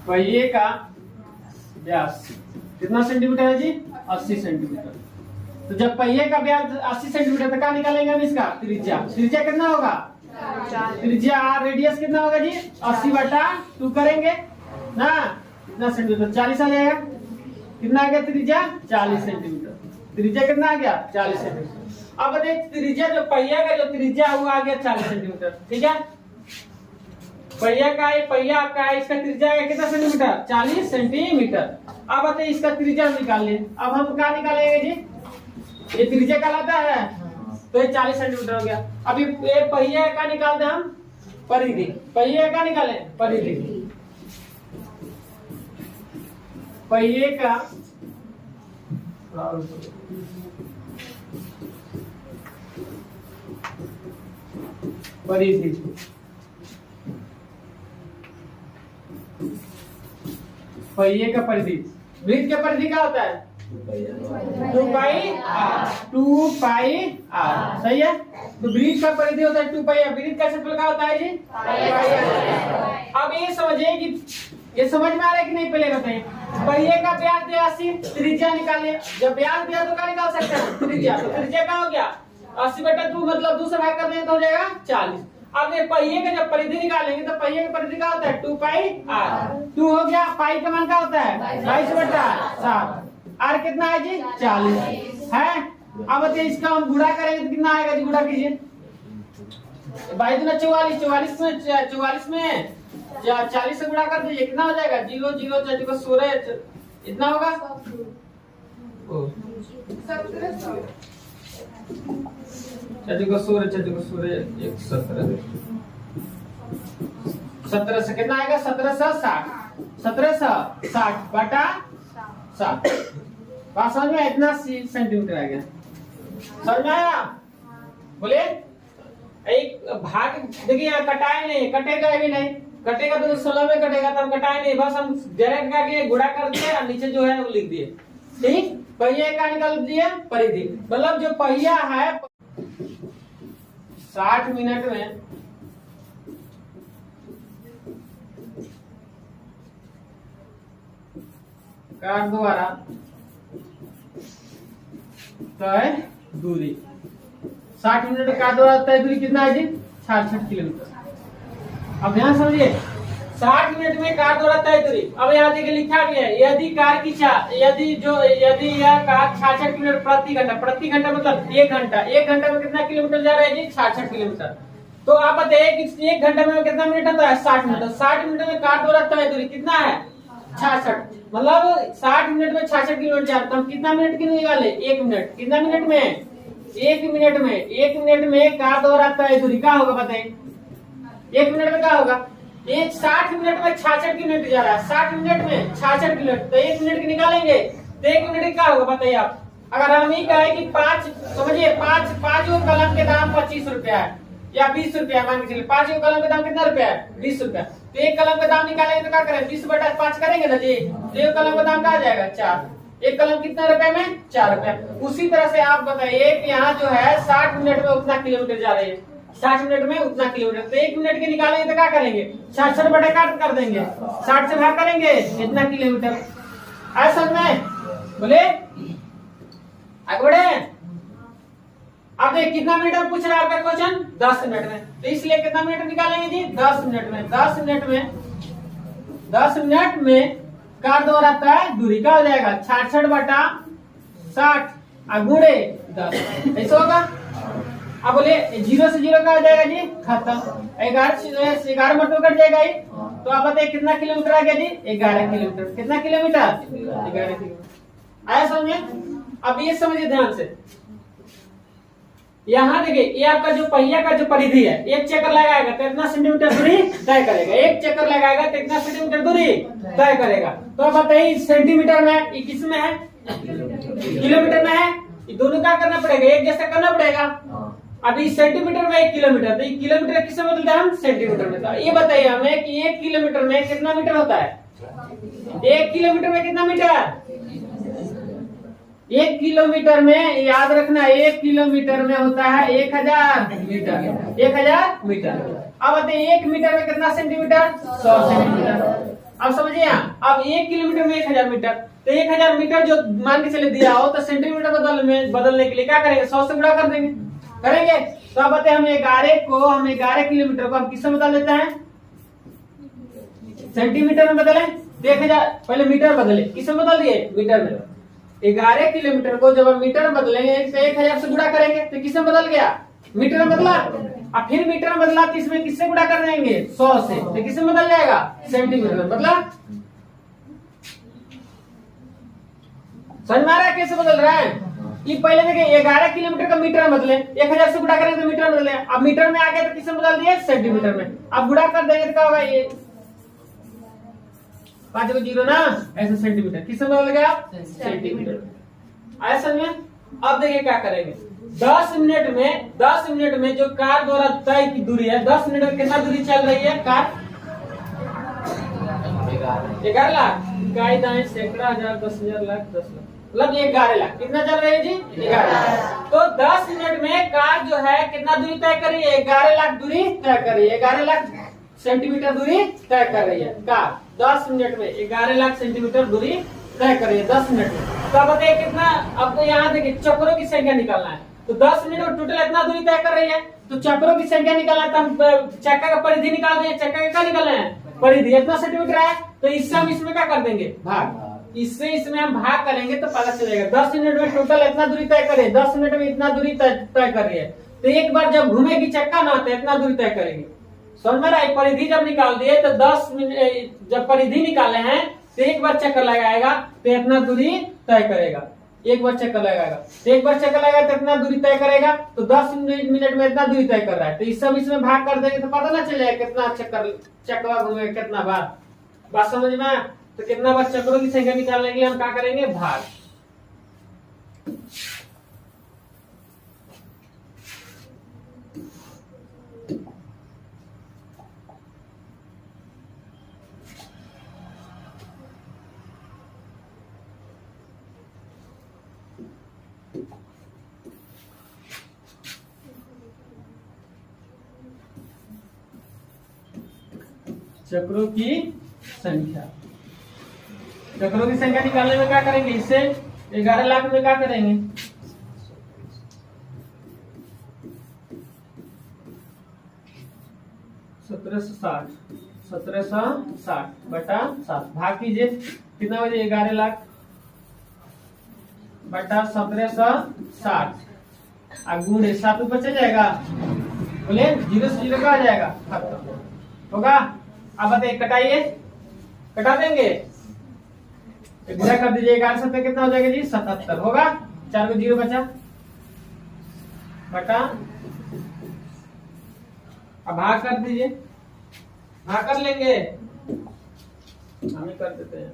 पहिए का व्यास कितना सेंटीमीटर है जी? 80 सेंटीमीटर। तो जब पहिए का व्यास 80 सेंटीमीटर तक का निकालेंगे हम इसका त्रिज्या। त्रिज्या कितना होगा? त्रिज्या रेडियस कितना होगा जी? 80/2 करेंगे ना, कितना सेंटीमीटर? 40 आ जाएगा। कितना आ गया त्रिज्या? 40 सेंटीमीटर। त्रिज्या कितना आ गया? 40 सेंटीमीटर। अब बताइए त्रिज्या जो पहिया का जो त्रिज्या हुआ आ गया 40 सेंटीमीटर। ठीक है, पहिया का ये पहिया आपका है, इसका त्रिज्या है कितना सेंटीमीटर? 40 सेंटीमीटर। अब बताइए इसका त्रिज्या निकाल लें। अब हम क्या निकालेंगे जी? ये त्रिज्या कहलाता है, तो ये 40 सेंटीमीटर हो गया। अभी ये पहिया का निकालते हैं हम परिधि। पहिए का निकाले परिधि। पहिए का परिधि, पहिए का परिधि। वृत्त का परिधि क्या होता है? 2πr। सही है। तो वृत्त का परिधि होता है 2πr। वृत्त का क्षेत्रफल क्या होता है जी? अब ये समझिए कि ये समझ में आ रहा है कि नहीं? पहले बताइए। पहिए का व्यास दिया 80, त्रिज्या निकालिए। जब व्यास दिया तो क्या निकाल सकते हैं? त्रिज्या। तो त्रिज्या क्या हो गया? 80/2 मतलब 2 से भाग कर देंगे तो हो जाएगा 40। अब ये पहिए का जब परिधि निकालेंगे तो पहिए का परिधि क्या होता है? 2πr। 2 हो गया। पाई का मान क्या होता है? 22/7। आर कितना है जी? 40 है। अब बताइए इसका हम गुणा करेंगे तो कितना आएगा जी? गुणा कीजिए। 22 दूना 44, 44 में 40 से गुणा कर दीजिए, कितना हो जाएगा? 0 0 4 16 इतना होगा। 17 से कितना आएगा? 1760/7। बात समझ में? इतना सेंटीमीटर आ गया। समझ में आया? बोले एक भाग देखिए यहाँ कटाए नहीं, कटेगा भी नहीं। कटेगा तो 16 में कटेगा, तब कटाए नहीं। बस हम डायरेक्ट करके गुणा कर दिए और नीचे जो है वो लिख दिए। ठीक, पहिया का निकाल दिए परिधि। मतलब जो पहिया है 60 मिनट में कार द्वारा तय दूरी, 60 मिनट कार द्वारा तय दूरी कितना है जी? 66 किलोमीटर। अब ध्यान समझिए, 60 मिनट में कार द्वारा तय दूरी। अब यहाँ देखिए लिखा भी है, यदि कार की यदि यह कार 66 किलोमीटर प्रति घंटा। प्रति घंटा मतलब 1 घंटा। 1 घंटा में कितना किलोमीटर जा रहा है जी? 66 किलोमीटर। तो आप बताइए कि 1 घंटा में कितना मिनट होता है? 60 मिनट। 60 मिनट में कार द्वारा तय दूरी कितना है? 66। मतलब 60 मिनट में 66 किलोमीटर जा रहा है। तो कितना मिनट की निकाले? 1 मिनट। कितना मिनट में? 1 मिनट में। 1 मिनट में कार द्वारा तय दूरी क्या होगा बताइए? 1 मिनट में क्या होगा? ये 60 मिनट में 66 किलोमीटर जा रहा है। 60 मिनट में 66 किलोमीटर, तो 1 मिनट की निकालेंगे तो 1 मिनट क्या होगा बताइए आप? अगर हम ही कहे कि 5 समझिए, 5 कलम के दाम 25 रुपया है या 20 रुपया, मान के चलिए 5 कलम का दाम कितना रुपया है? 20 रुपया। तो 1 कलम का दाम निकालेंगे तो क्या करें? 20/5 करेंगे ना जी। तो 1 कलम का दाम क्या आ जाएगा? 4। 1 कलम कितना रुपए में? 4 रुपया। उसी तरह से आप बताइए कि यहाँ जो है 60 मिनट में उतना किलोमीटर जा रही है, 60 मिनट में उतना किलोमीटर। तो 1 मिनट के निकालेंगे तो क्या करेंगे? 66/8 कर देंगे, 60 से भाग करेंगे इतना किलोमीटर। आया समझ में? बोले आगे बढ़े। अब देखिए कितना मिनट में पूछ रहा है आपका क्वेश्चन? 10 मिनट में। तो इसलिए कितना मिनट निकालेंगे जी? 10 मिनट में। 10 मिनट में कार द्वारा तय दूरी क्या हो जाएगा? 66/60 गुणे 10 ऐसा होगा। अब बोले 0 से 0 क्या हो जाएगा जी? खत्म। 11 मतलब कट जाएगा ही। तो आप बताइए कितना किलोमीटर आ गया जी? 11 किलोमीटर। कितना किलोमीटर? 11 किलोमीटर। आया समझ में? अब ये समझिए ध्यान से, यहाँ देखिए ये आपका जो पहिया का जो परिधि है, 1 चक्कर लगाएगा तो इतना सेंटीमीटर दूरी तय करेगा। 1 चक्कर लगाएगा तो इतना सेंटीमीटर दूरी तय करेगा। तो अब बताइए सेंटीमीटर में ये किस में है? किलोमीटर में है। ये दोनों क्या करना पड़ेगा? एक जैसा करना पड़ेगा। अभी सेंटीमीटर में 1 किलोमीटर, तो 1 किलोमीटर किससे बदलते हैं हम? सेंटीमीटर में। तो ये बताइए हमें कि 1 किलोमीटर में कितना मीटर होता है? 1 किलोमीटर में कितना मीटर? 1 किलोमीटर में याद रखना, 1 किलोमीटर में होता है 1000 मीटर। 1000 मीटर। अब बताइए 1 मीटर में कितना सेंटीमीटर? 100 सेंटीमीटर। अब समझिए यहाँ, अब 1 किलोमीटर में 1000 मीटर, तो 1000 मीटर जो मान के चले दिया हो, तो सेंटीमीटर बदलने के लिए क्या करेंगे, 100 से गुणा कर देंगे, करेंगे। तो अब बताए हम 11 किलोमीटर को हम किससे बदल देते हैं, सेंटीमीटर में बदले। तो 1000 पहले मीटर बदले, किससे बदल दिए, मीटर में। 11 किलोमीटर को जब हम मीटर में बदलेंगे तो 1000 से गुणा करेंगे, तो किससे बदल गया, मीटर में बदला। अब फिर मीटर में बदला तो इसमें किससे गुणा कर देंगे, 100 से, तो किससे बदल जाएगा, सेंटीमीटर में बदला। समझ में आ रहा है कैसे बदल रहा है। ये पहले देखिए 11 किलोमीटर का मीटर में बदले, 1000 से गुणा करेंगे तो मीटर में बदले, अब मीटर में आ गया तो किससे बदल दिए, सेंटीमीटर में। अब गुणा कर देंगे तो क्या होगा, ये 5 को 0 ना, ऐसे सेंटीमीटर, किससे बदल गया, सेंटीमीटर। आया समझ में। अब देखिए क्या करेंगे, 10 मिनट में जो कार द्वारा तय की दूरी है, 10 मिनट में कितना दूरी चल रही है कार, 11 लाख, इकाई दाएं सैकड़ा, हजार, 10,000, लाख, 10 लाख, मतलब 11 लाख। कितना चल रही है जी, 11 लाख। तो 10 मिनट में कार जो है कितना दूरी तय कर रही है, 11 लाख दूरी तय कर रही है, 11 लाख सेंटीमीटर दूरी तय कर रही है कार। 10 मिनट में 11 लाख सेंटीमीटर दूरी तय कर रही है 10 मिनट में। तो अब बताइए कितना, अब तो यहाँ देखिए चक्रों की संख्या निकालना है, तो 10 मिनट में टोटल इतना दूरी तय कर रही है, तो चक्रों की संख्या निकालना है, तो हम चक्का का परिधि निकाल देंगे। चक्का का क्या निकालना है, परिधि, इतना सेंटीमीटर है, तो इससे हम इसमें क्या कर देंगे, भाग, इससे इसमें हम भाग करेंगे तो पता चलेगा। 10 मिनट में टोटल इतना दूरी तय करे, 10 मिनट में इतना दूरी तय कर रही है, तो एक बार जब घूमेगी चक्का ना, तो इतना दूरी तय करेगी। समझ में रहा है। परिधि जब निकाल दिए तो 10 मिनट जब परिधि निकाले हैं तो एक बार चक्कर लगाएगा तो इतना दूरी तय करेगा, एक बार चक्कर लगाएगा तो एक बार चक्कर लगाएगा तो इतना दूरी तय करेगा, तो 10 मिनट में इतना दूरी तय कर रहा है, तो इस सब इसमें भाग कर देंगे तो पता ना चलेगा कितना चक्कर घूमेगा, कितना बार। बात समझ में आया। तो कितना बार चक्रों की संख्या निकालने के लिए हम क्या करेंगे, भाग। चक्रों की संख्या, चक्रों की संख्या निकालने में क्या करेंगे, इससे 11 लाख में क्या करेंगे, 1760 बटा 7 भाग कीजिए, कितना बजे, 11 लाख बटा 1760 गुणे 7 ऊपर चल जाएगा, बोले 0 से 0 का आ जाएगा, खत्म होगा। अब बताइए कटाइए, कटा देंगे, गुणा कर दीजिए, 11 से कितना हो जाएगा जी, 77 होगा, 4 को 0 बचा, बटा, अब भाग कर दीजिए, भाग कर लेंगे, हमें कर देते हैं,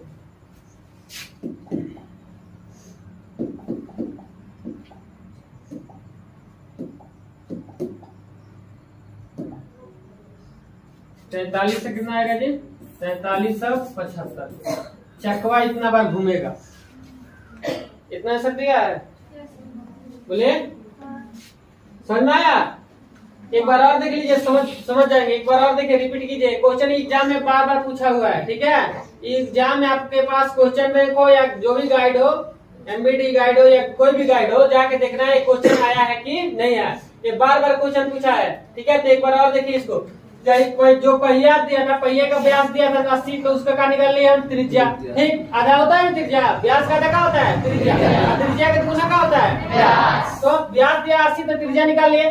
तैतालीस से कितना आएगा जी, 4375। चकवा इतना बार घूमेगा, इतना सर दिया है, बोले समझ में आया। एक बार और देख लीजिए, समझ जाएंगे। एक बार और देखिए, रिपीट कीजिए। क्वेश्चन एग्जाम में बार बार पूछा हुआ है, ठीक है। एग्जाम में आपके पास क्वेश्चन बैंक हो या जो भी गाइड हो, एमबीडी गाइड हो या कोई भी गाइड हो, जाके देखना है क्वेश्चन आया है कि नहीं आया। ये बार बार क्वेश्चन पूछा है, ठीक है। तो एक बार और देखिए इसको, जो पहिया दिया था, पहिए का व्यास दिया था 80, तो उसका क्या निकाल लिया हम, त्रिज्या। ठीक, आधा होता है त्रिज्या, व्यास का आधा क्या होता है, त्रिज्या। त्रिज्या का दुगुना क्या होता है, व्यास। तो व्यास दिया 80, तो त्रिज्या निकाल लिए।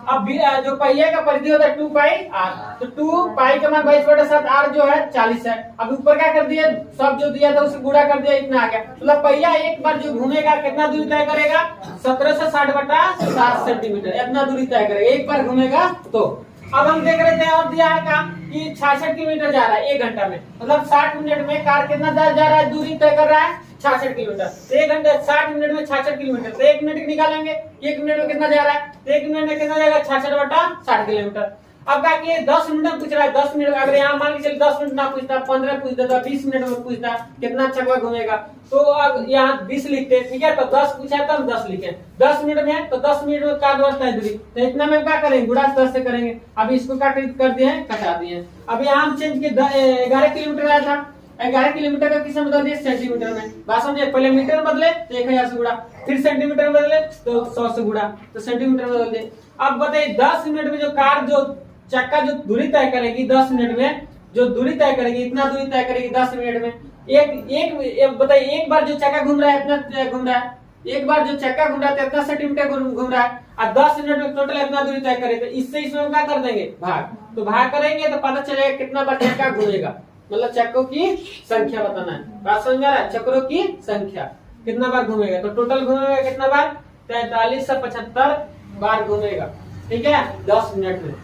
अब जो पहिए का परिधि होता है 2 पाई आर, तो 2 पाई का मान 22/7, आर जो है 40 है। अब ऊपर क्या कर दिया, सब जो दिया था उसे गुणा कर दिया, इतना आ गया। मतलब पहिया एक बार जो घूमेगा कितना दूरी तय करेगा, 1760/7 सेंटीमीटर, इतना दूरी तय करेगा एक बार घूमेगा। तो अब हम देख रहे थे और दिया है काम कि 66 किलोमीटर जा रहा है 1 घंटा में, मतलब 60 मिनट में कार कितना जा रहा है, दूरी तय कर रहा है 66 किलोमीटर। तो 1 घंटे 60 मिनट में 66 किलोमीटर, तो 1 मिनट निकालेंगे, 1 मिनट में कितना जा रहा है, तो 1 मिनट में कितना जाएगा, 66/60 किलोमीटर। अब क्या किए, 10 मिनट में पूछ रहा है, 10 मिनट अगर यहाँ मान के चलिए 10 मिनट ना पूछता, 15 पूछ देता, 20 मिनट में पूछता कितना चकवा घूमेगा, तो अब यहाँ 20 लिखते, ठीक है। तो 10 पूछा तो हम 10 लिखे, 10 मिनट में, तो 10 मिनट में कार द्वारा तय दूरी, तो इतना में क्या करेंगे, गुणा 10 से करेंगे। अब इसको क्या कर दिए हैं, कटा दिए। अब यहाँ हम चेंज किए, 11 किलोमीटर आया था, 11 किलोमीटर का किसमें बदल दिए सेंटीमीटर में। बात समझे, पहले मीटर बदले तो 1000 से गुणा, फिर सेंटीमीटर बदले तो 100 से गुणा, तो सेंटीमीटर में बदल दिए। अब बताइए 10 मिनट में जो कार जो चक्का जो दूरी तय करेगी 10 मिनट में, जो दूरी तय करेगी, इतना दूरी तय करेगी 10 मिनट में। एक बताइए एक बार जो चक्का घूम रहा है इतना घूम रहा है, एक बार जो चक्का घूम रहा है इतना सेंटीमीटर घूम रहा है, और 10 मिनट में टोटल इतना दूरी तय करे, तो इससे इसमें क्या कर देंगे भाग, तो भाग करेंगे तो पता चलेगा कितना बार चक्का घूमेगा, मतलब चक्कों की संख्या बताना है। बात समझ में आ रहा है, चक्रों की संख्या कितना बार घूमेगा, तो टोटल घूमेगा कितना बार 43 से 75 बार घूमेगा, ठीक है 10 मिनट में।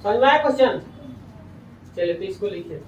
समझ में आया क्वेश्चन? चलिए तो इसको लिखिए।